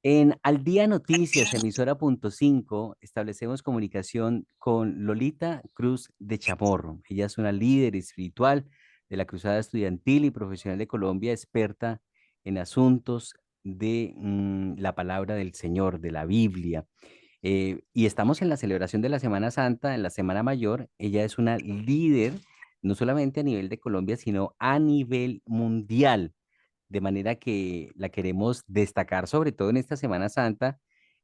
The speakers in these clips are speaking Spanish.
En Al Día Noticias, emisora.5, establecemos comunicación con Lolita Cruz de Chamorro. Ella es una líder espiritual de la Cruzada Estudiantil y Profesional de Colombia, experta en asuntos de la palabra del Señor, de la Biblia. Y estamos en la celebración de la Semana Santa, en la Semana Mayor. Ella es una líder, no solamente a nivel de Colombia, sino a nivel mundial, de manera que la queremos destacar, sobre todo en esta Semana Santa,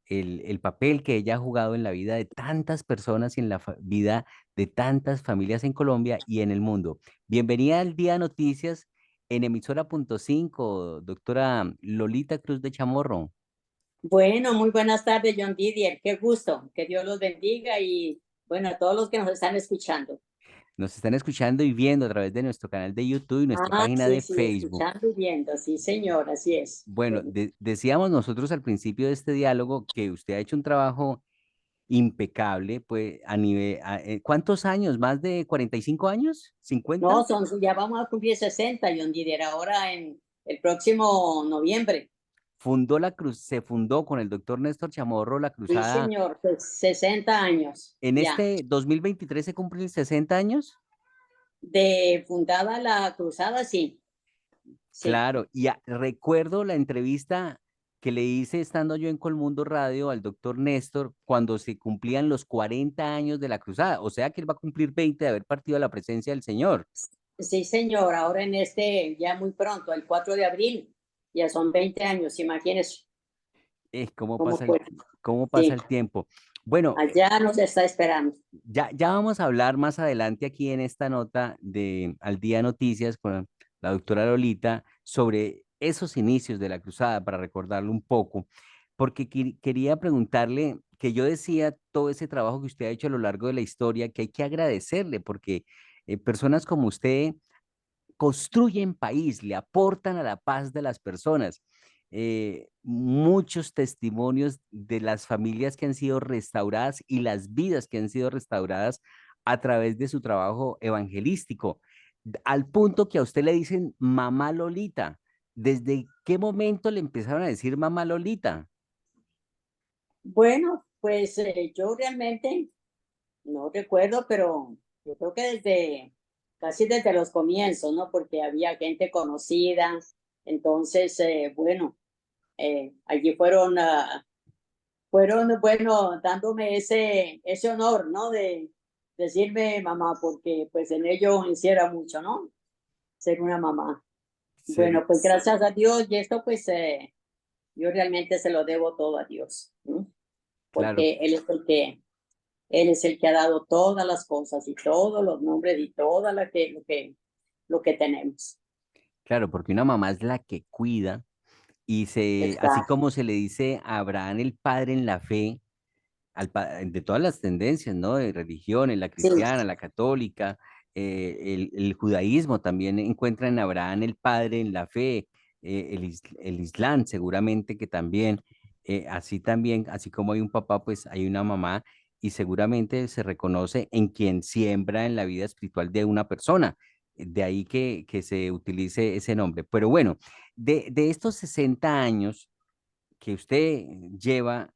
el papel que ella ha jugado en la vida de tantas personas y en la vida de tantas familias en Colombia y en el mundo. Bienvenida al Día Noticias en emisora.5, doctora Lolita Cruz de Chamorro. Bueno, muy buenas tardes, John Didier. Qué gusto. Que Dios los bendiga y bueno, a todos los que nos están escuchando. Nos están escuchando y viendo a través de nuestro canal de YouTube y nuestra Ah, página sí, de sí, Facebook. escuchando y viendo. Sí, señor, así es. Bueno, Bueno, decíamos nosotros al principio de este diálogo que usted ha hecho un trabajo impecable, pues a nivel, ¿cuántos años? ¿Más de 45 años? no, ¿50? ya vamos a cumplir 60, John Didier, ahora en el próximo noviembre. Fundó la cruz, se fundó con el doctor Néstor Chamorro la Sí, cruzada. señor, pues 60 años En ya. este 2023 se cumplen 60 años. De fundada la cruzada, sí, sí. Claro, y recuerdo la entrevista que le hice estando yo en Colmundo Radio al doctor Néstor cuando se cumplían los 40 años de la cruzada, o sea que él va a cumplir 20 de haber partido a la presencia del Señor. Sí, señor, ahora en ya muy pronto, el 4 de abril, ya son 20 años, imagínese ¿Cómo cómo pasa fue. cómo pasa Sí. el tiempo? Bueno, Allá nos está esperando. ya vamos a hablar más adelante aquí en esta nota de Al Día Noticias con la doctora Lolita sobre esos inicios de la cruzada para recordarlo un poco, porque quería preguntarle que yo decía todo ese trabajo que usted ha hecho a lo largo de la historia, que hay que agradecerle, porque personas como usted construyen país, le aportan a la paz de las personas. Muchos testimonios de las familias que han sido restauradas y las vidas que han sido restauradas a través de su trabajo evangelístico, al punto que a usted le dicen mamá Lolita. ¿Desde qué momento le empezaron a decir mamá Lolita? Bueno, pues yo realmente no recuerdo, pero yo creo que casi desde los comienzos, ¿no? Porque había gente conocida. Entonces, bueno, allí fueron, bueno, dándome ese honor, ¿no? De decirme mamá, porque pues en ello hiciera mucho, ¿no? Ser una mamá. Bueno, Ser, pues gracias a Dios y esto pues yo realmente se lo debo todo a Dios, ¿no? claro, Porque Él es el que ha dado todas las cosas y todos los nombres y todo lo que tenemos. claro, porque una mamá es la que cuida y así Está, como se le dice a Abraham el padre en la fe, de todas las tendencias, ¿no? De religiones, la sí, cristiana, la católica, el judaísmo también encuentra en Abraham el padre en la fe, el islam seguramente que también, así también, así como hay un papá, pues hay una mamá y seguramente se reconoce en quien siembra en la vida espiritual de una persona. De ahí que se utilice ese nombre. Pero bueno, de estos 60 años, que usted lleva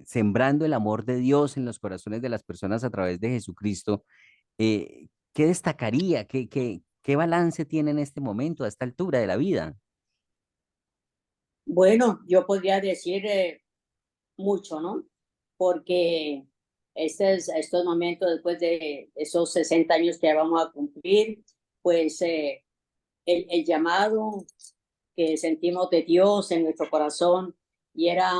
sembrando el amor de Dios en los corazones de las personas a través de Jesucristo, ¿qué destacaría? ¿Qué balance tiene en este momento, a esta altura de la vida? bueno, yo podría decir mucho, ¿no? Porque estos momentos después de esos 60 años que vamos a cumplir, pues el llamado que sentimos de Dios en nuestro corazón y era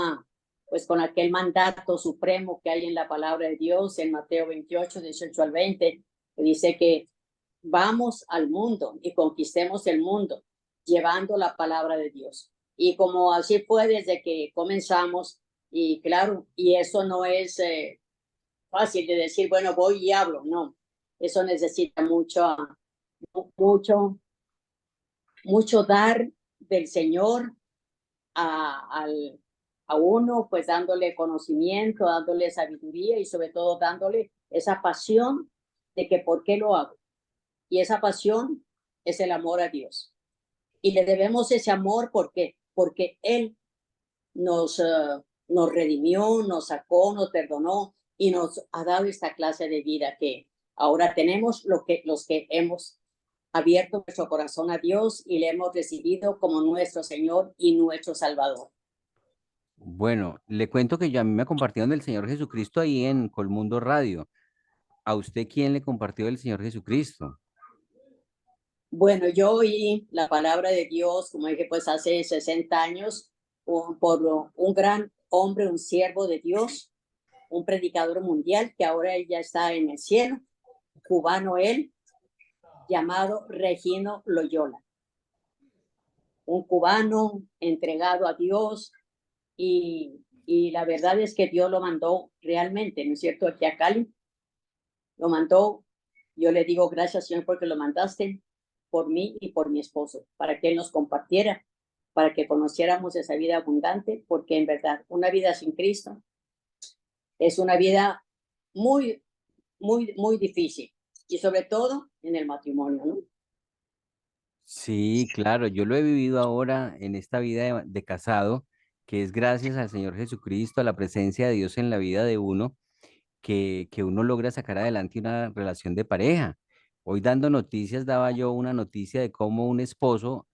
pues con aquel mandato supremo que hay en la palabra de Dios en Mateo 28, 18 al 20, que dice que vamos al mundo y conquistemos el mundo llevando la palabra de Dios. Y como así fue desde que comenzamos, y claro, y eso no es fácil de decir, bueno, voy y hablo, no, eso necesita mucho, mucho dar del Señor al, a uno, pues dándole conocimiento, dándole sabiduría y sobre todo dándole esa pasión de que por qué lo hago. Y esa pasión es el amor a Dios. Y le debemos ese amor porque Él nos, nos redimió, nos sacó, nos perdonó y nos ha dado esta clase de vida que ahora tenemos los que hemos abierto nuestro corazón a Dios y le hemos recibido como nuestro Señor y nuestro Salvador. Bueno, le cuento que a mí me compartieron del Señor Jesucristo ahí en Colmundo Radio. ¿A usted quién le compartió del Señor Jesucristo? Bueno, yo oí la palabra de Dios, como dije, pues hace 60 años, por un gran hombre, un siervo de Dios, un predicador mundial, que ahora él ya está en el cielo, cubano él, llamado Regino Loyola. Un cubano entregado a Dios y la verdad es que Dios lo mandó realmente, ¿no es cierto? Aquí a Cali, lo mandó. Yo le digo gracias, Señor, porque lo mandaste por mí y por mi esposo, para que Él nos compartiera, para que conociéramos esa vida abundante, porque en verdad una vida sin Cristo es una vida muy, muy difícil, y sobre todo en el matrimonio, ¿no? Sí, claro, yo lo he vivido ahora en esta vida de casado, que es gracias al Señor Jesucristo, a la presencia de Dios en la vida de uno, que uno logra sacar adelante una relación de pareja. Hoy dando noticias, daba yo una noticia de cómo un esposo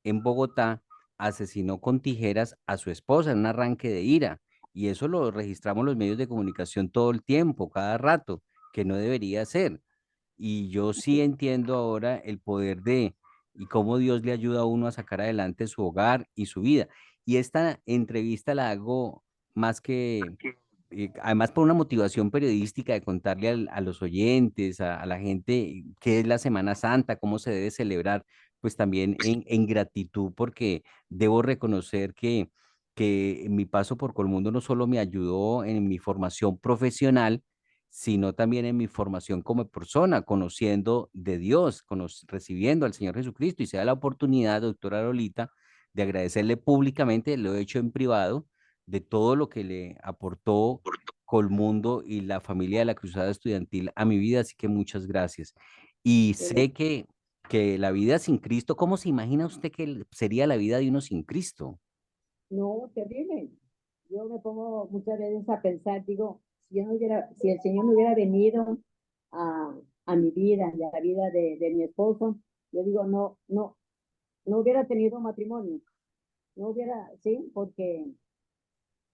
en Bogotá asesinó con tijeras a su esposa en un arranque de ira. Y eso lo registramos los medios de comunicación todo el tiempo, cada rato, que no debería ser. Y yo sí entiendo ahora el poder de y cómo Dios le ayuda a uno a sacar adelante su hogar y su vida. Y esta entrevista la hago más que, además por una motivación periodística de contarle a los oyentes, a la gente qué es la Semana Santa, cómo se debe celebrar, pues también en gratitud, porque debo reconocer que mi paso por Colmundo no solo me ayudó en mi formación profesional, sino también en mi formación como persona, conociendo de Dios, recibiendo al Señor Jesucristo, y se da la oportunidad, doctora Lolita, de agradecerle públicamente, lo he hecho en privado, de todo lo que le aportó Colmundo y la familia de la Cruzada Estudiantil a mi vida, así que muchas gracias. Y sé que la vida sin Cristo, ¿cómo se imagina usted que sería la vida de uno sin Cristo? No, terrible. Yo me pongo muchas veces a pensar, digo, si yo no hubiera, si el Señor no hubiera venido a, a mi vida y a la vida de mi esposo, yo digo, no hubiera tenido matrimonio, no hubiera, sí, porque,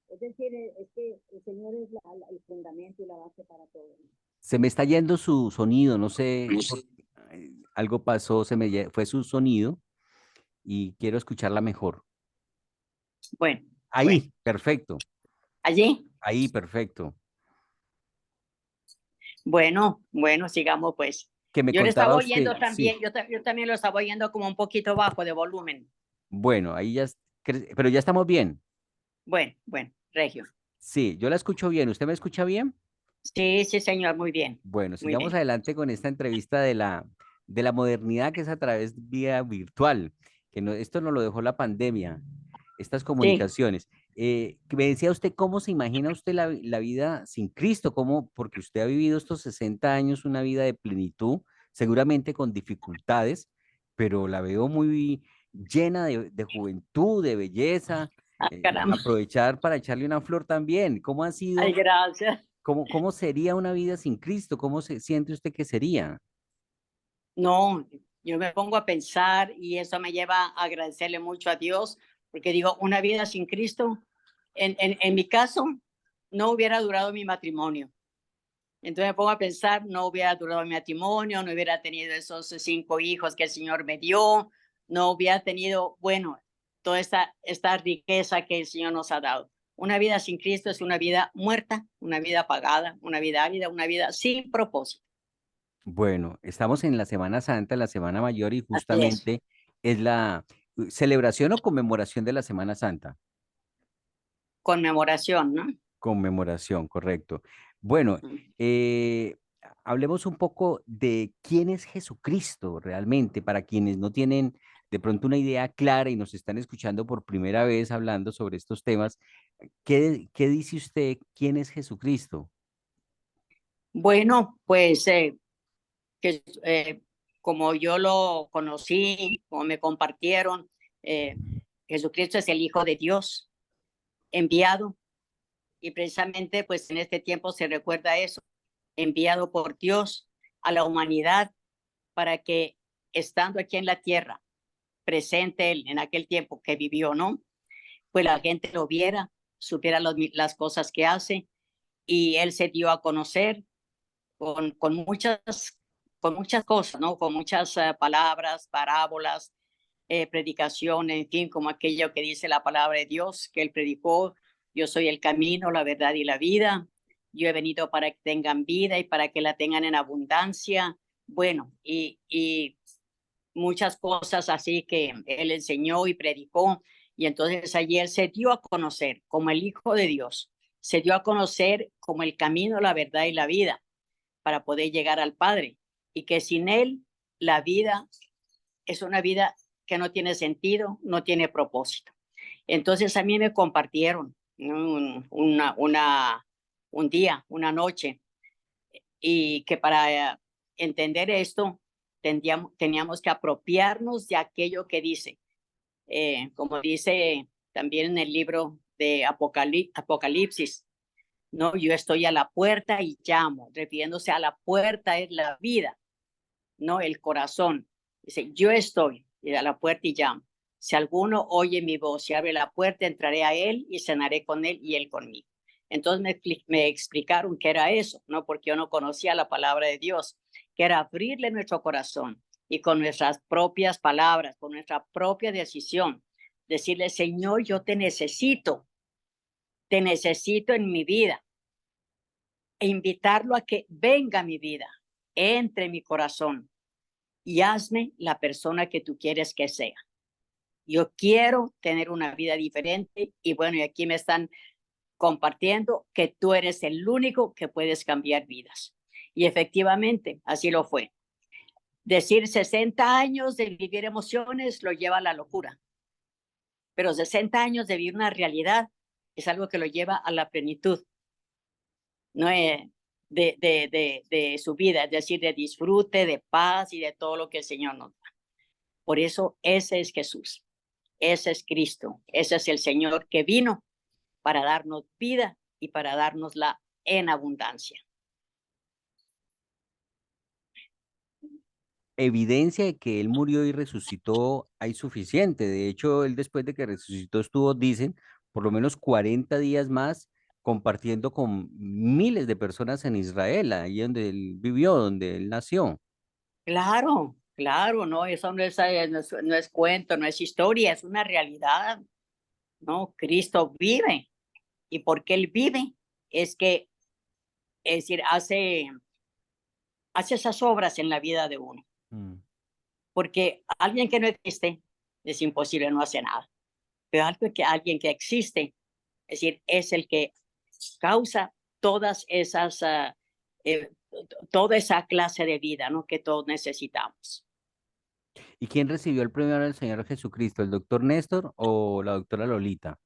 es decir, es que el Señor es el fundamento y la base para todo. Se me está yendo su sonido, no sé, algo pasó, fue su sonido y quiero escucharla mejor. Bueno, bueno, Ahí, perfecto, allí, ahí, perfecto. bueno, sigamos pues. Que me Yo le contaba estaba usted, oyendo sí, también, yo también lo estaba oyendo como un poquito bajo de volumen. bueno, ahí ya, pero ya estamos bien. Bueno, Regio. Sí, yo la escucho bien, ¿usted me escucha bien? Sí, sí, señor, muy bien, Bueno, muy sigamos bien. adelante con esta entrevista de la modernidad que es a través vía virtual, que no, esto nos lo dejó la pandemia, estas Sí. comunicaciones. Que me decía usted, ¿cómo se imagina usted la vida sin Cristo? ¿Cómo? Porque usted ha vivido estos 60 años una vida de plenitud, seguramente con dificultades, pero la veo muy llena de juventud, de belleza. Ah, caramba. Aprovechar para echarle una flor también. ¿Cómo ha Ay, sido? gracias. ¿Cómo sería una vida sin Cristo? ¿Cómo se siente usted que sería? No, yo me pongo a pensar y eso me lleva a agradecerle mucho a Dios, porque digo, una vida sin Cristo, en mi caso, no hubiera durado mi matrimonio. Entonces me pongo a pensar, no hubiera durado mi matrimonio, no hubiera tenido esos 5 hijos que el Señor me dio, no hubiera tenido, bueno, toda esta riqueza que el Señor nos ha dado. Una vida sin Cristo es una vida muerta, una vida apagada, una vida árida, una vida sin propósito. Bueno, estamos en la Semana Santa, la Semana Mayor, y Así es, justamente es la celebración o conmemoración de la Semana Santa. conmemoración, ¿no? Conmemoración, correcto. Bueno, Ujú. eh, hablemos un poco de quién es Jesucristo realmente, para quienes no tienen de pronto una idea clara y nos están escuchando por primera vez hablando sobre estos temas. ¿Qué dice usted? ¿Quién es Jesucristo? Bueno, pues que, como yo lo conocí, como me compartieron, Jesucristo es el Hijo de Dios. enviado, y precisamente pues en este tiempo se recuerda eso, enviado por Dios a la humanidad para que estando aquí en la tierra, presente él en aquel tiempo que vivió, ¿no? Pues la gente lo viera, supiera las cosas que hace, y él se dio a conocer con muchas cosas, ¿no? Con muchas palabras, parábolas, predicación, en fin, como aquello que dice la palabra de Dios, que él predicó: yo soy el camino, la verdad y la vida. Yo he venido para que tengan vida y para que la tengan en abundancia. Bueno, y muchas cosas así que él enseñó y predicó. Y entonces allí él se dio a conocer como el Hijo de Dios, se dio a conocer como el camino, la verdad y la vida para poder llegar al Padre. Y que sin él la vida es una vida que no tiene sentido, no tiene propósito. Entonces a mí me compartieron, ¿no? Un día, una noche, y que para entender esto teníamos que apropiarnos de aquello que dice, como dice también en el libro de Apocalipsis, no, yo estoy a la puerta y llamo, refiriéndose a la puerta es la vida, no el corazón. Dice, yo estoy a la puerta y llamo. Si alguno oye mi voz y abre la puerta, entraré a él y cenaré con él y él conmigo. Entonces me explicaron qué era eso, ¿no? Porque yo no conocía la palabra de Dios, que era abrirle nuestro corazón y con nuestras propias palabras, con nuestra propia decisión, decirle, Señor, yo te necesito en mi vida, e invitarlo a que venga a mi vida, entre en mi corazón y hazme la persona que tú quieres que sea. Yo quiero tener una vida diferente y bueno, y aquí me están compartiendo que tú eres el único que puedes cambiar vidas. Y efectivamente, así lo fue. Decir 60 años de vivir emociones lo lleva a la locura, pero 60 años de vivir una realidad es algo que lo lleva a la plenitud, no de su vida, es decir, de disfrute, de paz y de todo lo que el Señor nos da. Por eso ese es Jesús, ese es Cristo, ese es el Señor que vino para darnos vida y para darnosla en abundancia. Evidencia de que él murió y resucitó hay suficiente. De hecho, él después de que resucitó estuvo, dicen, por lo menos 40 días más compartiendo con miles de personas en Israel, ahí donde él vivió, donde él nació. Claro, claro, no, eso no es cuento, no es historia, es una realidad, ¿no? Cristo vive y porque Él vive es que, es decir, hace esas obras en la vida de uno, Mm. porque alguien que no existe es imposible, no hace nada, pero alguien que existe, es decir, es el que causa todas esas, toda esa clase de vida, ¿no? Que todos necesitamos. ¿Y quién recibió el premio al Señor Jesucristo, el doctor Néstor o la doctora Lolita?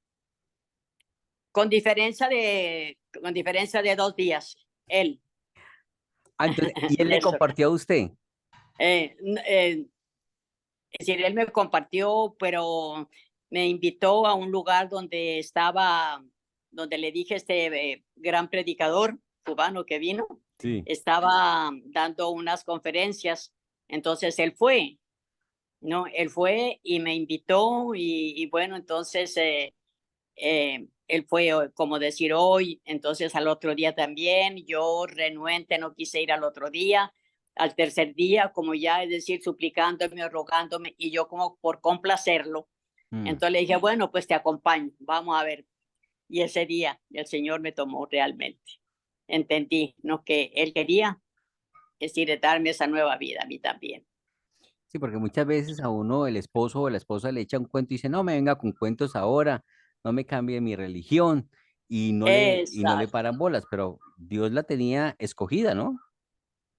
Con diferencia de 2 días, él, Ah, entonces, ¿y él le Néstor. compartió a usted? Es decir, él me compartió, pero me invitó a un lugar donde estaba, donde le dije gran predicador cubano que vino, Sí. estaba dando unas conferencias, entonces él fue, ¿no? Él fue y me invitó y bueno, entonces él fue, como decir, hoy, entonces al otro día también, yo renuente no quise ir al otro día, al tercer día, como ya, es decir, suplicándome o rogándome, y yo como por complacerlo, Mm. entonces le dije, bueno, pues te acompaño, vamos a ver. Y ese día el Señor me tomó realmente. Entendí, ¿no? Que Él quería, es decir, darme esa nueva vida a mí también. Sí, porque muchas veces a uno el esposo o la esposa le echa un cuento y dice, no me venga con cuentos ahora, no me cambie mi religión y no le Exacto. paran bolas, pero Dios la tenía escogida, ¿no?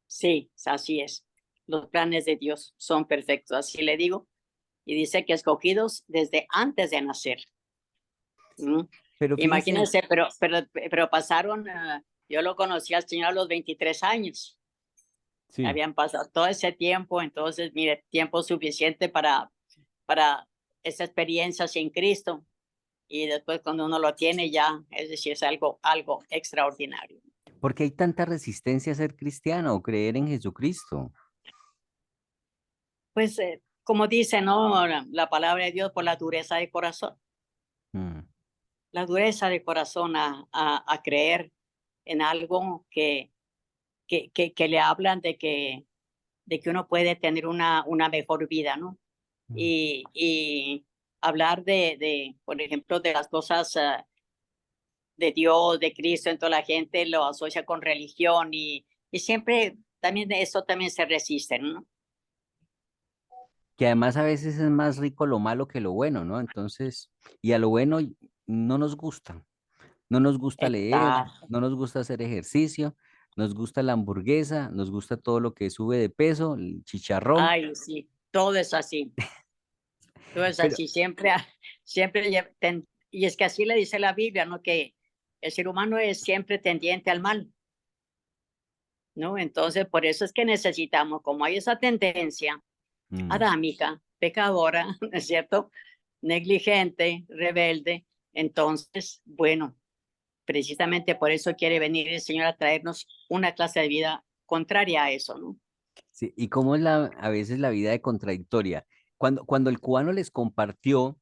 Sí, así es. Los planes de Dios son perfectos, así le digo. Y dice que escogidos desde antes de nacer. ¿Mm? Pero fíjese, Imagínense, pero pasaron, yo lo conocí al Señor a los 23 años. sí, Habían pasado todo ese tiempo, entonces, mire, tiempo suficiente para esa experiencia sin Cristo. y después cuando uno lo tiene ya, es decir, es algo extraordinario. ¿Por qué hay tanta resistencia a ser cristiano o creer en Jesucristo? Pues, como dice, ¿no? La palabra de Dios por la dureza de corazón, Mm, la dureza de corazón a creer en algo que le hablan de que uno puede tener una mejor vida, ¿no? mm. Y hablar por ejemplo, de las cosas de Dios, de Cristo, entonces la gente lo asocia con religión y siempre también de eso también se resisten, ¿no? Que además a veces es más rico lo malo que lo bueno, ¿no? Entonces, y a lo bueno no nos gusta. No nos gusta leer, Exacto. no nos gusta hacer ejercicio, nos gusta la hamburguesa, nos gusta todo lo que sube de peso, el chicharrón, Ay, sí, todo es así, todo es pero así, siempre, siempre, y es que así le dice la Biblia, ¿no? Que el ser humano es siempre tendiente al mal, ¿no? Entonces, por eso es que necesitamos, como hay esa tendencia mm, adámica, pecadora, ¿no es cierto? Negligente, rebelde, entonces, bueno, precisamente por eso quiere venir el Señor a traernos una clase de vida contraria a eso, ¿no? sí, y cómo es a veces la vida de contradictoria. Cuando el cubano les compartió,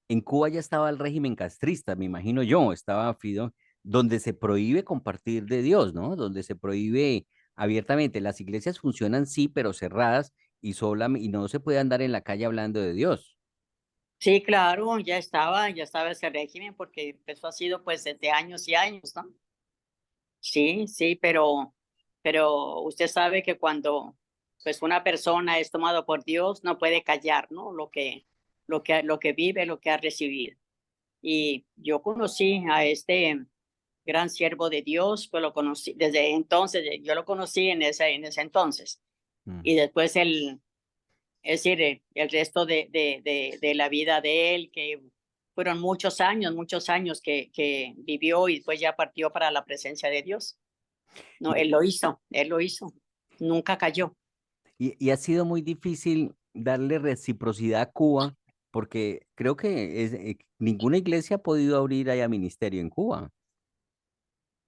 en Cuba ya estaba el régimen castrista, me imagino yo, estaba Fidel, donde se prohíbe compartir de Dios, ¿no? Donde se prohíbe abiertamente. Las iglesias funcionan sí, pero cerradas y no se puede andar en la calle hablando de Dios. Sí, claro, ya estaba ese régimen porque eso ha sido pues desde años y años, ¿no? Sí, sí, pero usted sabe que cuando pues una persona es tomado por Dios no puede callar, ¿no? Lo que vive, lo que ha recibido. Y yo conocí a este gran siervo de Dios, pues lo conocí desde entonces, yo lo conocí en ese entonces. Mm, Y después es decir, el resto de la vida de él, que fueron muchos años que vivió y después ya partió para la presencia de Dios. No, Y, él lo hizo, nunca cayó. y ha sido muy difícil darle reciprocidad a Cuba, porque creo que ninguna iglesia ha podido abrir allá ministerio en Cuba.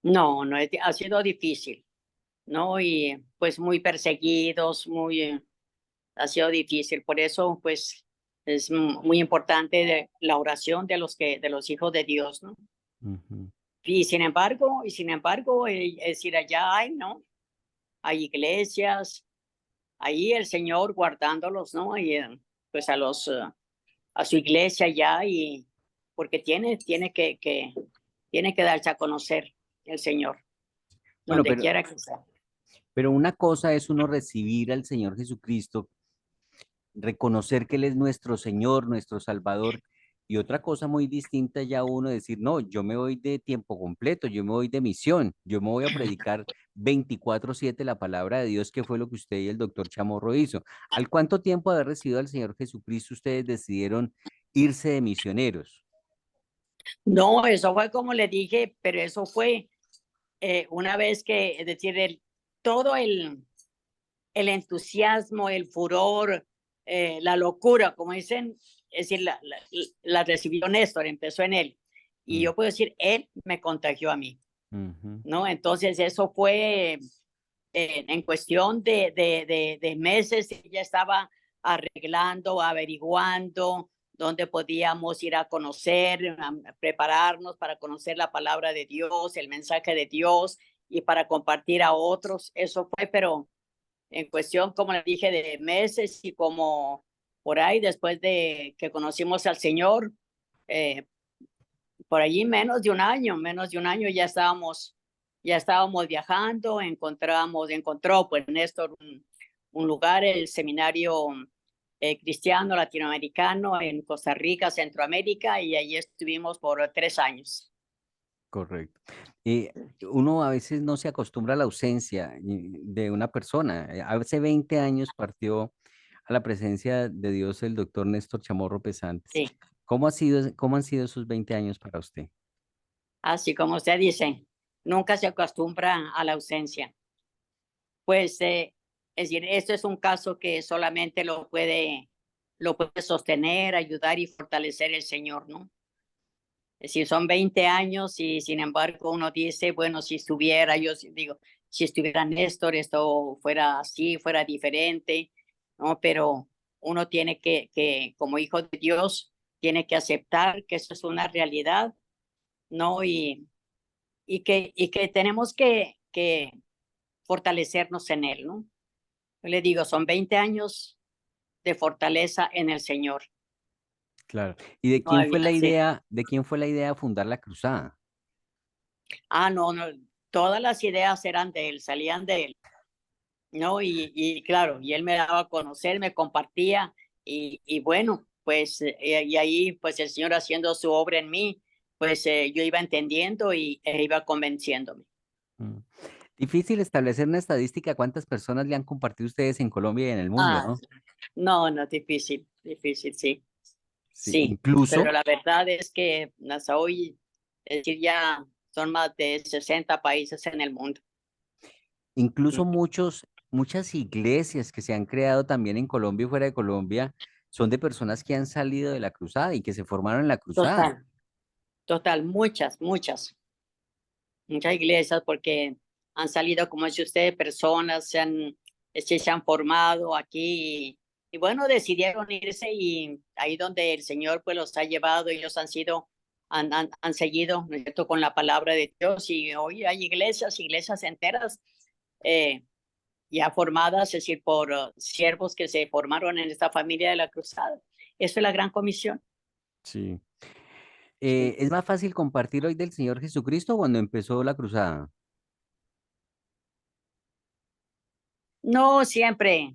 No, no, ha sido difícil, ¿no? Y pues muy perseguidos, ha sido difícil. Por eso, pues, es muy importante la oración de los hijos de Dios, ¿no? Ujú. Y sin embargo, es decir, allá hay, ¿no? Hay iglesias, ahí el Señor guardándolos, ¿no? Y pues a su iglesia ya y porque tiene que darse a conocer el Señor, Bueno, donde quiera que sea. pero una cosa es uno recibir al Señor Jesucristo, reconocer que Él es nuestro Señor, nuestro Salvador, y otra cosa muy distinta ya uno decir, no, yo me voy de tiempo completo, yo me voy de misión, yo me voy a predicar 24/7 la palabra de Dios, que fue lo que usted y el doctor Chamorro hizo. ¿Al cuánto tiempo de haber recibido al Señor Jesucristo ustedes decidieron irse de misioneros? No, eso fue como le dije, pero eso fue una vez que, es decir, todo el entusiasmo, el furor, la locura, como dicen, es decir, la recibió Néstor, empezó en él. Y Mm, yo puedo decir, él me contagió a mí, ujú. ¿no? Entonces eso fue en cuestión de meses, ya estaba arreglando, averiguando dónde podíamos ir a conocer, a prepararnos para conocer la palabra de Dios, el mensaje de Dios y para compartir a otros. Eso fue, pero en cuestión, como le dije, de meses y como por ahí, después de que conocimos al Señor, eh, por allí menos de un año ya estábamos viajando, encontró pues Néstor un lugar, el seminario cristiano latinoamericano en Costa Rica, Centroamérica, y allí estuvimos por 3 años. Correcto. Y uno a veces no se acostumbra a la ausencia de una persona. Hace 20 años partió a la presencia de Dios el doctor Néstor Chamorro Pesantes. Sí, Cómo han sido esos 20 años para usted? así como usted dice, nunca se acostumbra a la ausencia. Pues, es decir, esto es un caso que solamente lo puede sostener, ayudar y fortalecer el Señor, ¿no? Si son 20 años y sin embargo uno dice, bueno, si estuviera, digo, si estuviera Néstor, esto fuera así, fuera diferente, ¿no? Pero uno tiene como hijo de Dios, tiene que aceptar que eso es una realidad, ¿no? Y que tenemos que fortalecernos en él, ¿no? Yo le digo, son 20 años de fortaleza en el Señor. Claro. ¿Y de quién fue Todavía la sí. idea, de quién fue la idea de fundar la cruzada? No, no, todas las ideas eran de él, salían de él, ¿no? Y claro, y él me daba a conocer, me compartía, y bueno, pues, y ahí, pues el Señor haciendo su obra en mí, pues yo iba entendiendo e iba convenciéndome. Mm. Difícil establecer una estadística, cuántas personas le han compartido ustedes en Colombia y en el mundo, Ah, ¿no? no, no, difícil, difícil, sí, Sí, sí, pero incluso, la verdad es que hasta hoy, es decir, ya son más de 60 países en el mundo. incluso Mm. muchas iglesias que se han creado también en Colombia y fuera de Colombia son de personas que han salido de la cruzada y que se formaron en la cruzada. Total, total, muchas, muchas iglesias, porque han salido, como dice usted, personas, se han formado aquí y bueno, decidieron irse y ahí donde el Señor pues los ha llevado, ellos han seguido, ¿no es cierto?, con la palabra de Dios y hoy hay iglesias enteras eh, ya formadas, es decir, por siervos que se formaron en esta familia de la cruzada. Eso es la gran comisión. Sí. Sí. ¿Es más fácil compartir hoy del Señor Jesucristo cuando empezó la cruzada? No, siempre,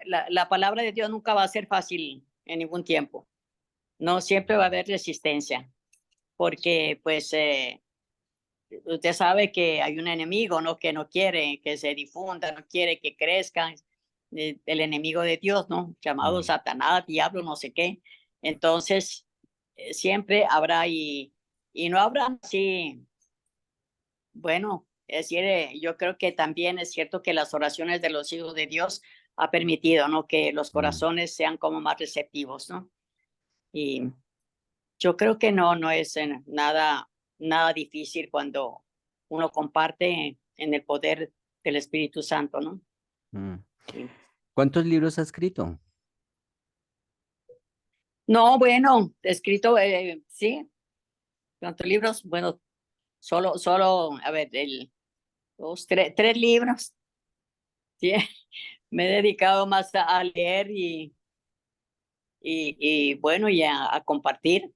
la palabra de Dios nunca va a ser fácil en ningún tiempo. No siempre va a haber resistencia, porque pues usted sabe que hay un enemigo, ¿no? Que no quiere que se difunda, no quiere que crezca, el enemigo de Dios, ¿no? Llamado Mm, Satanás, diablo, no sé qué. Entonces, siempre habrá y no habrá así, bueno, es decir, yo creo que también es cierto que las oraciones de los hijos de Dios ha permitido, ¿no? Que los mm, corazones sean como más receptivos, ¿no? Y yo creo que no es nada difícil cuando uno comparte en el poder del Espíritu Santo, ¿no? mm. Sí. ¿Cuántos libros ha escrito? No, bueno, escrito, sí, ¿cuántos libros? Bueno, solo, a ver, tres libros, sí. Me he dedicado más a leer y bueno, y a compartir.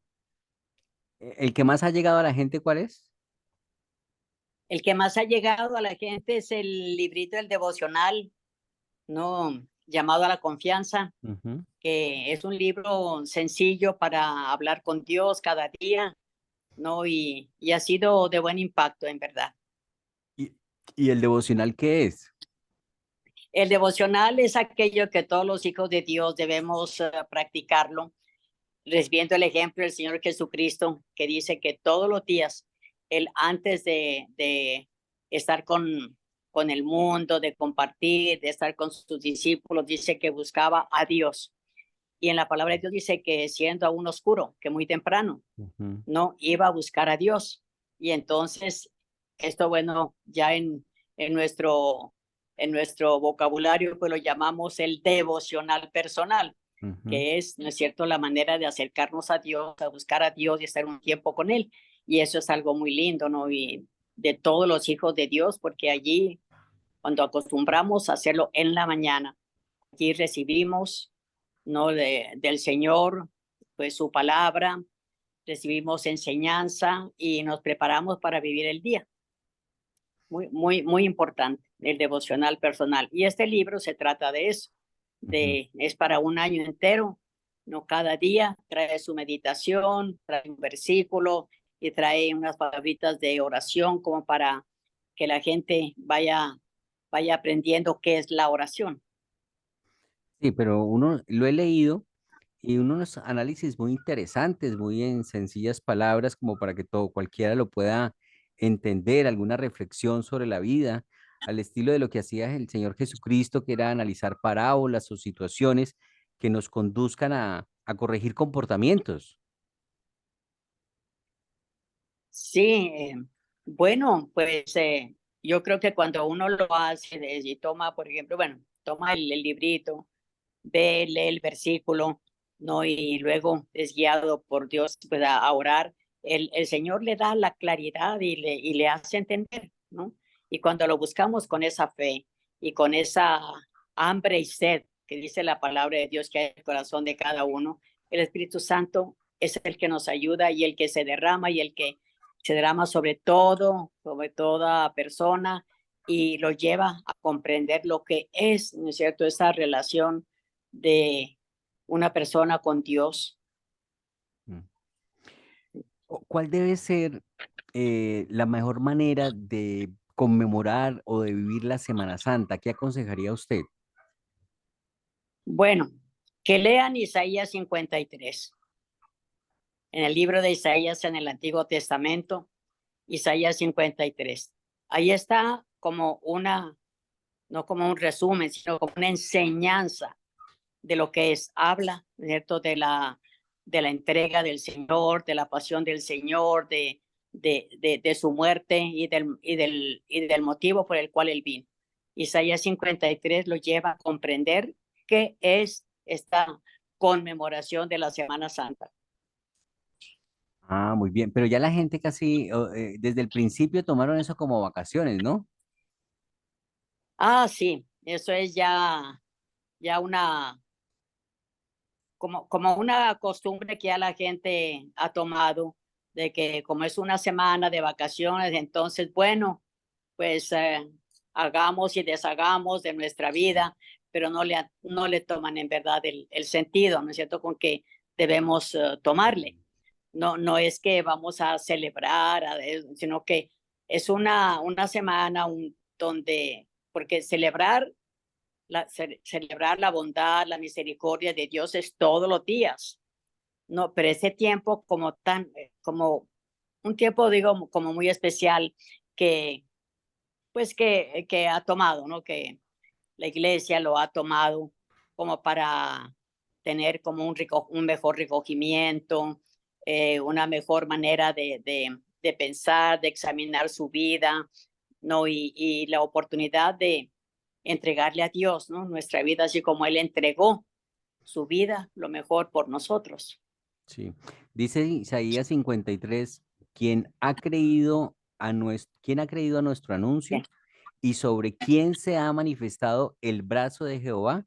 ¿El que más ha llegado a la gente, cuál es? El que más ha llegado a la gente es el librito del devocional, ¿no? Llamado a la confianza, Ujú. que es un libro sencillo para hablar con Dios cada día, ¿no? Y ha sido de buen impacto, en verdad. ¿Y, y el devocional qué es? El devocional es aquello que todos los hijos de Dios debemos practicarlo, recibiendo el ejemplo del Señor Jesucristo, que dice que todos los días, Él antes de estar con el mundo, de compartir, de estar con sus discípulos, dice que buscaba a Dios. Y en la palabra de Dios dice que siendo aún oscuro, que muy temprano, Ujú, no iba a buscar a Dios. Y entonces, esto, bueno, ya en nuestro, en nuestro vocabulario, pues lo llamamos el devocional personal, ujú. que es, ¿no es cierto?, la manera de acercarnos a Dios, a buscar a Dios y estar un tiempo con Él. Y eso es algo muy lindo, ¿no? Y de todos los hijos de Dios, porque allí, cuando acostumbramos a hacerlo en la mañana, allí recibimos, ¿no? Del Señor, pues su palabra, recibimos enseñanza y nos preparamos para vivir el día. Muy importante, el devocional personal. Y este libro se trata de eso, Ujú. es para un año entero, no cada día, trae su meditación, trae un versículo y trae unas palabritas de oración como para que la gente vaya aprendiendo qué es la oración. Sí, pero uno lo he leído y unos análisis muy interesantes, muy en sencillas palabras, como para que todo cualquiera lo pueda entender, alguna reflexión sobre la vida, al estilo de lo que hacía el Señor Jesucristo, que era analizar parábolas o situaciones que nos conduzcan a corregir comportamientos. Sí, bueno, pues yo creo que cuando uno lo hace y toma, por ejemplo, bueno, toma el librito, ve, lee el versículo, ¿no? Y luego es guiado por Dios pues, a orar, el Señor le da la claridad y le hace entender, ¿no? Y cuando lo buscamos con esa fe y con esa hambre y sed que dice la palabra de Dios que hay en el corazón de cada uno, el Espíritu Santo es el que nos ayuda y el que se derrama y el que se derrama sobre todo, sobre toda persona y lo lleva a comprender lo que es, ¿no es cierto?, esa relación de una persona con Dios. Mm. ¿Cuál debe ser la mejor manera de conmemorar o de vivir la Semana Santa? ¿Qué aconsejaría usted? Bueno, que lean Isaías 53. En el libro de Isaías en el Antiguo Testamento, Isaías 53. Ahí está como una, no como un resumen, sino como una enseñanza de lo que es, habla, ¿cierto? De la entrega del Señor, de la pasión del Señor, de su muerte y del motivo por el cual él vino. Isaías 53 lo lleva a comprender qué es esta conmemoración de la Semana Santa. Ah, muy bien, pero ya la gente casi desde el principio tomaron eso como vacaciones, ¿no? Ah, sí, eso es ya como una costumbre que ya la gente ha tomado, de que como es una semana de vacaciones, entonces, bueno, pues hagamos y deshagamos de nuestra vida, pero no le toman en verdad el sentido, ¿no es cierto?, con que debemos tomarle. No, no es que vamos a celebrar, sino que es una semana donde, porque celebrar la bondad, la misericordia de Dios es todos los días, ¿no? Pero ese tiempo como un tiempo, digo, como muy especial que, pues, que ha tomado, ¿no? Que la iglesia lo ha tomado como para tener como un mejor recogimiento, una mejor manera de pensar, de examinar su vida, ¿no? Y la oportunidad de entregarle a Dios, ¿no?, nuestra vida, así como Él entregó su vida, lo mejor por nosotros. Sí. Dice Isaías 53, ¿quién ha creído a nuestro Sí, anuncio? Y sobre quién se ha manifestado el brazo de Jehová,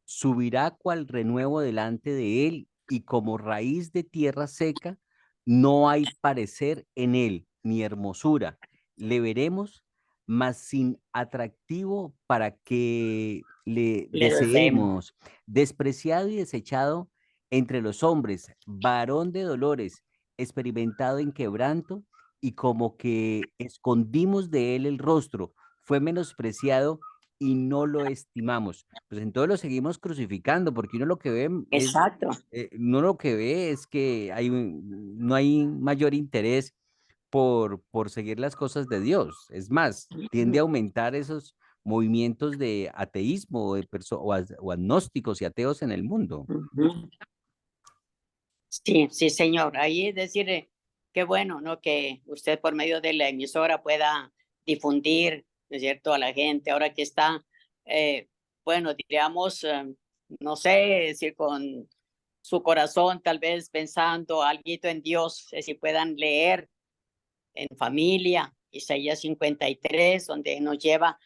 subirá cual renuevo delante de él, y como raíz de tierra seca, no hay parecer en él, ni hermosura. Le veremos, mas sin atractivo para que le le deseemos. deseemos, despreciado y desechado entre los hombres, varón de dolores, experimentado en quebranto, y como que escondimos de él el rostro, fue menospreciado y no lo estimamos. Pues entonces lo seguimos crucificando, porque uno lo que ve Exacto. es que no hay mayor interés por seguir las cosas de Dios. Es más, tiende a aumentar esos movimientos de ateísmo o agnósticos y ateos en el mundo. Ujú. Sí, sí, señor. Ahí es decir, qué bueno, ¿no? Que usted por medio de la emisora pueda difundir, ¿no es cierto?, a la gente, ahora que está, eh, bueno, diríamos, no sé, decir, con su corazón tal vez pensando algo en Dios, si puedan leer en familia Isaías 53, donde nos lleva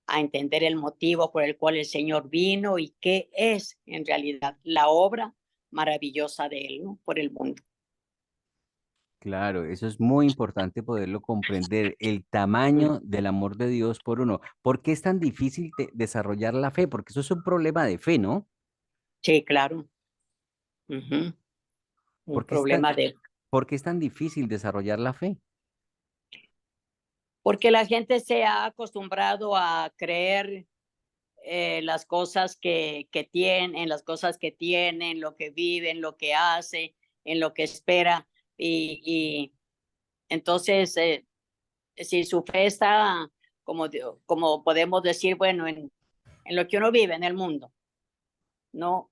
a entender el motivo por el cual el Señor vino y qué es en realidad la obra maravillosa de Él, ¿no?, por el mundo. Claro, eso es muy importante poderlo comprender, el Mm. tamaño del amor de Dios por uno. ¿Por qué es tan difícil desarrollar la fe? Porque eso es un problema de fe, ¿no? Sí, claro. Ujú. Un ¿Por qué es tan, problema de por qué es tan difícil desarrollar la fe? porque la gente se ha acostumbrado a creer las cosas que tienen, en las cosas que tienen, lo que viven, lo que hace, en lo que espera. Y entonces, si su fe está, como podemos decir, bueno, en lo que uno vive en el mundo, no,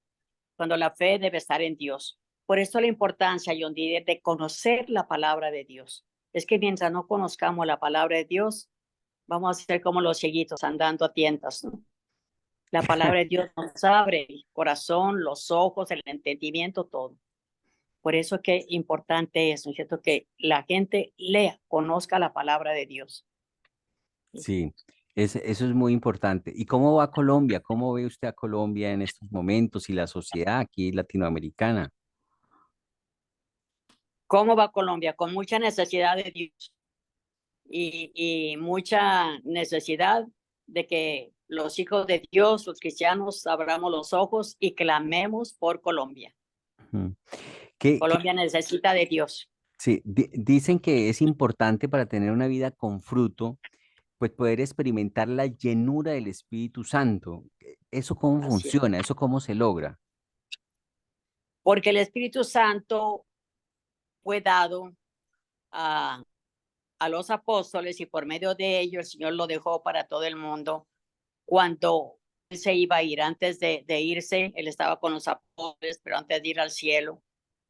cuando la fe debe estar en Dios. Por eso la importancia, John Didier, de conocer la palabra de Dios. Es que mientras no conozcamos la palabra de Dios, vamos a ser como los cieguitos andando a tientas, ¿no? La palabra de Dios nos abre el corazón, los ojos, el entendimiento, todo. Por eso que importante es, ¿no es cierto?, que la gente lea, conozca la palabra de Dios. Sí, eso es muy importante. ¿Y cómo va Colombia? ¿Cómo ve usted a Colombia en estos momentos y la sociedad aquí latinoamericana? ¿Cómo va Colombia? Con mucha necesidad de Dios y mucha necesidad de que los hijos de Dios, los cristianos, abramos los ojos y clamemos por Colombia. Ujú. ¿Qué Colombia necesita de Dios. Sí, dicen que es importante para tener una vida con fruto, pues poder experimentar la llenura del Espíritu Santo. ¿Eso cómo Así es. funciona? ¿Eso cómo se logra? Porque el Espíritu Santo fue dado a, a los apóstoles y por medio de ellos el Señor lo dejó para todo el mundo. Cuando él se iba a ir, antes de irse, él estaba con los apóstoles, pero antes de ir al cielo,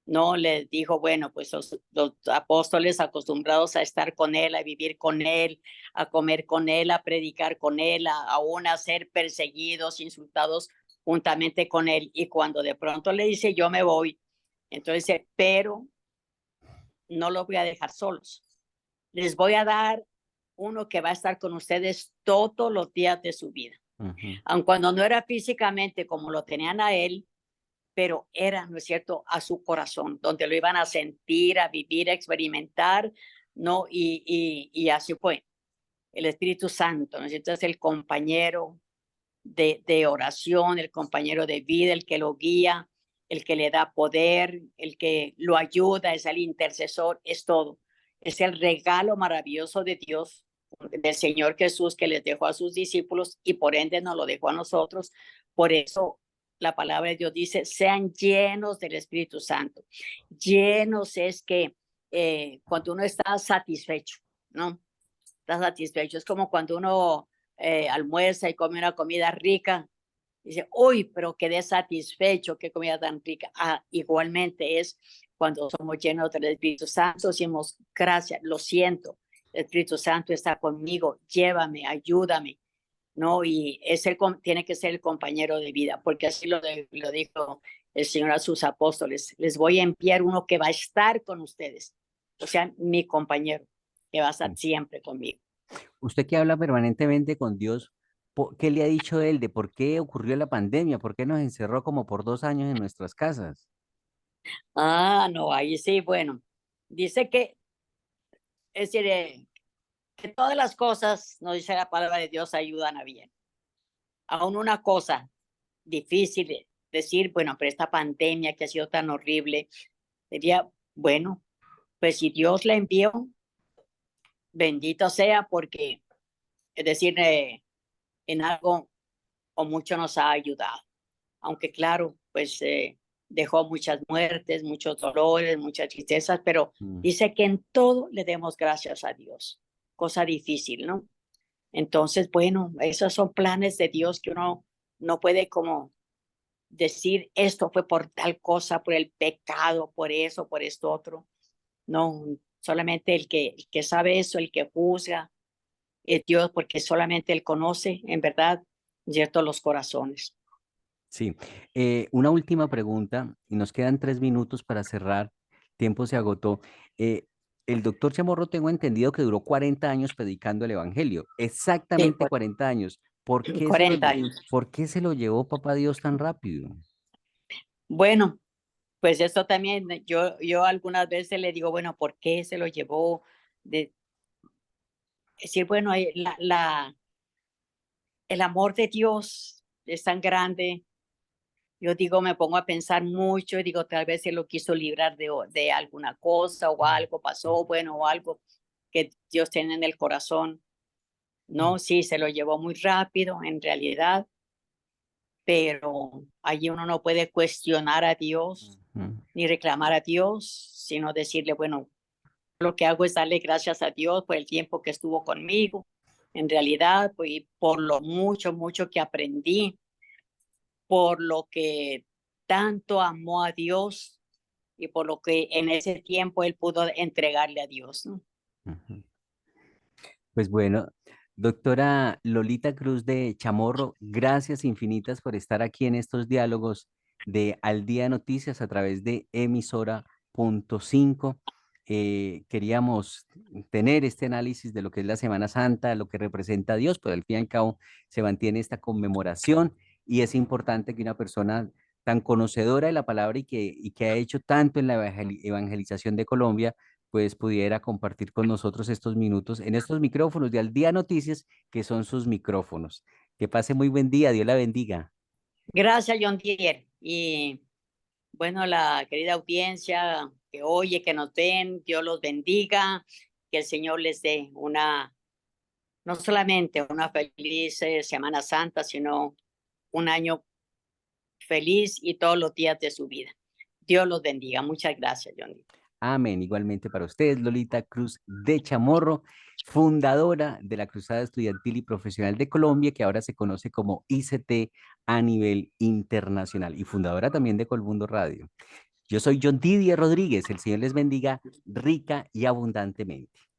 no les dijo, bueno, pues los apóstoles acostumbrados a estar con él, a vivir con él, a comer con él, a predicar con él, aún a ser perseguidos, insultados juntamente con él. Y cuando de pronto le dice, yo me voy, entonces dice, pero no los voy a dejar solos. Les voy a dar uno que va a estar con ustedes todos los días de su vida. Ujú. Aun cuando no era físicamente como lo tenían a él, pero era, ¿no es cierto?, a su corazón, donde lo iban a sentir, a vivir, a experimentar, ¿no? Y así fue. El Espíritu Santo, ¿no es cierto?, es el compañero de oración, el compañero de vida, el que lo guía, el que le da poder, el que lo ayuda, es el intercesor, es todo. Es el regalo maravilloso de Dios, del Señor Jesús que les dejó a sus discípulos y por ende nos lo dejó a nosotros. Por eso la palabra de Dios dice, sean llenos del Espíritu Santo. Llenos es que cuando uno está satisfecho, ¿no? Está satisfecho. Es como cuando uno almuerza y come una comida rica. Dice, uy, pero quedé satisfecho, qué comida tan rica. Ah, igualmente es cuando somos llenos del Espíritu Santo, decimos, gracias, lo siento, el Espíritu Santo está conmigo, llévame, ayúdame, ¿no? Y tiene que ser el compañero de vida, porque así lo dijo el Señor a sus apóstoles, les voy a enviar uno que va a estar con ustedes, o sea, mi compañero, que va a estar Sí. siempre conmigo. Usted que habla permanentemente con Dios, ¿qué le ha dicho él de por qué ocurrió la pandemia? ¿Por qué nos encerró como por 2 años en nuestras casas? Ah, no, ahí sí, bueno, dice que, es decir, que todas las cosas, nos dice la palabra de Dios, ayudan a bien. Aún una cosa difícil de decir, bueno, pero esta pandemia que ha sido tan horrible, diría, bueno, pues si Dios la envió, bendito sea porque, es decir, en algo o mucho nos ha ayudado. Aunque claro, pues dejó muchas muertes, muchos dolores, muchas tristezas, pero Mm. dice que en todo le demos gracias a Dios. Cosa difícil, ¿no? Entonces, bueno, esos son planes de Dios que uno no puede como decir esto fue por tal cosa, por el pecado, por eso, por esto otro. No, solamente el que sabe eso, el que juzga, es Dios, porque solamente Él conoce, en verdad, cierto, los corazones. Sí. Una última pregunta, y nos quedan 3 minutos para cerrar. Tiempo se agotó. Eh, el doctor Chamorro, tengo entendido que duró 40 años predicando el Evangelio. Sí, Exactamente 40 años. ¿Por qué 40 años. por qué se lo llevó Papá Dios tan rápido? Bueno, pues esto también, yo algunas veces le digo, bueno, ¿por qué se lo llevó? De decir, bueno, el amor de Dios es tan grande. Yo digo, me pongo a pensar mucho y digo, tal vez se lo quiso librar de alguna cosa o algo pasó, bueno, o algo que Dios tiene en el corazón. No, sí, se lo llevó muy rápido en realidad, pero allí uno no puede cuestionar a Dios Ujú. ni reclamar a Dios, sino decirle, bueno, lo que hago es darle gracias a Dios por el tiempo que estuvo conmigo, en realidad, pues, y por lo mucho, mucho que aprendí, por lo que tanto amó a Dios y por lo que en ese tiempo él pudo entregarle a Dios, ¿no? Ujú. Pues bueno, doctora Lolita Cruz de Chamorro, gracias infinitas por estar aquí en estos diálogos de Al Día Noticias a través de emisora.5. Queríamos tener este análisis de lo que es la Semana Santa, lo que representa a Dios, pero al fin y al cabo se mantiene esta conmemoración y es importante que una persona tan conocedora de la palabra y que ha hecho tanto en la evangelización de Colombia, pues pudiera compartir con nosotros estos minutos en estos micrófonos de Al Día Noticias, que son sus micrófonos. Que pase muy buen día, Dios la bendiga. Gracias, John Dier. Y bueno, la querida audiencia que oye, que nos ven, Dios los bendiga, que el Señor les dé no solamente una feliz Semana Santa, sino un año feliz y todos los días de su vida. Dios los bendiga. Muchas gracias, Johnny. Amén. Igualmente para ustedes, Lolita Cruz de Chamorro, fundadora de la Cruzada Estudiantil y Profesional de Colombia, que ahora se conoce como ICT a nivel internacional y fundadora también de Colmundo Radio. Yo soy John Didier Rodríguez. El Señor les bendiga rica y abundantemente.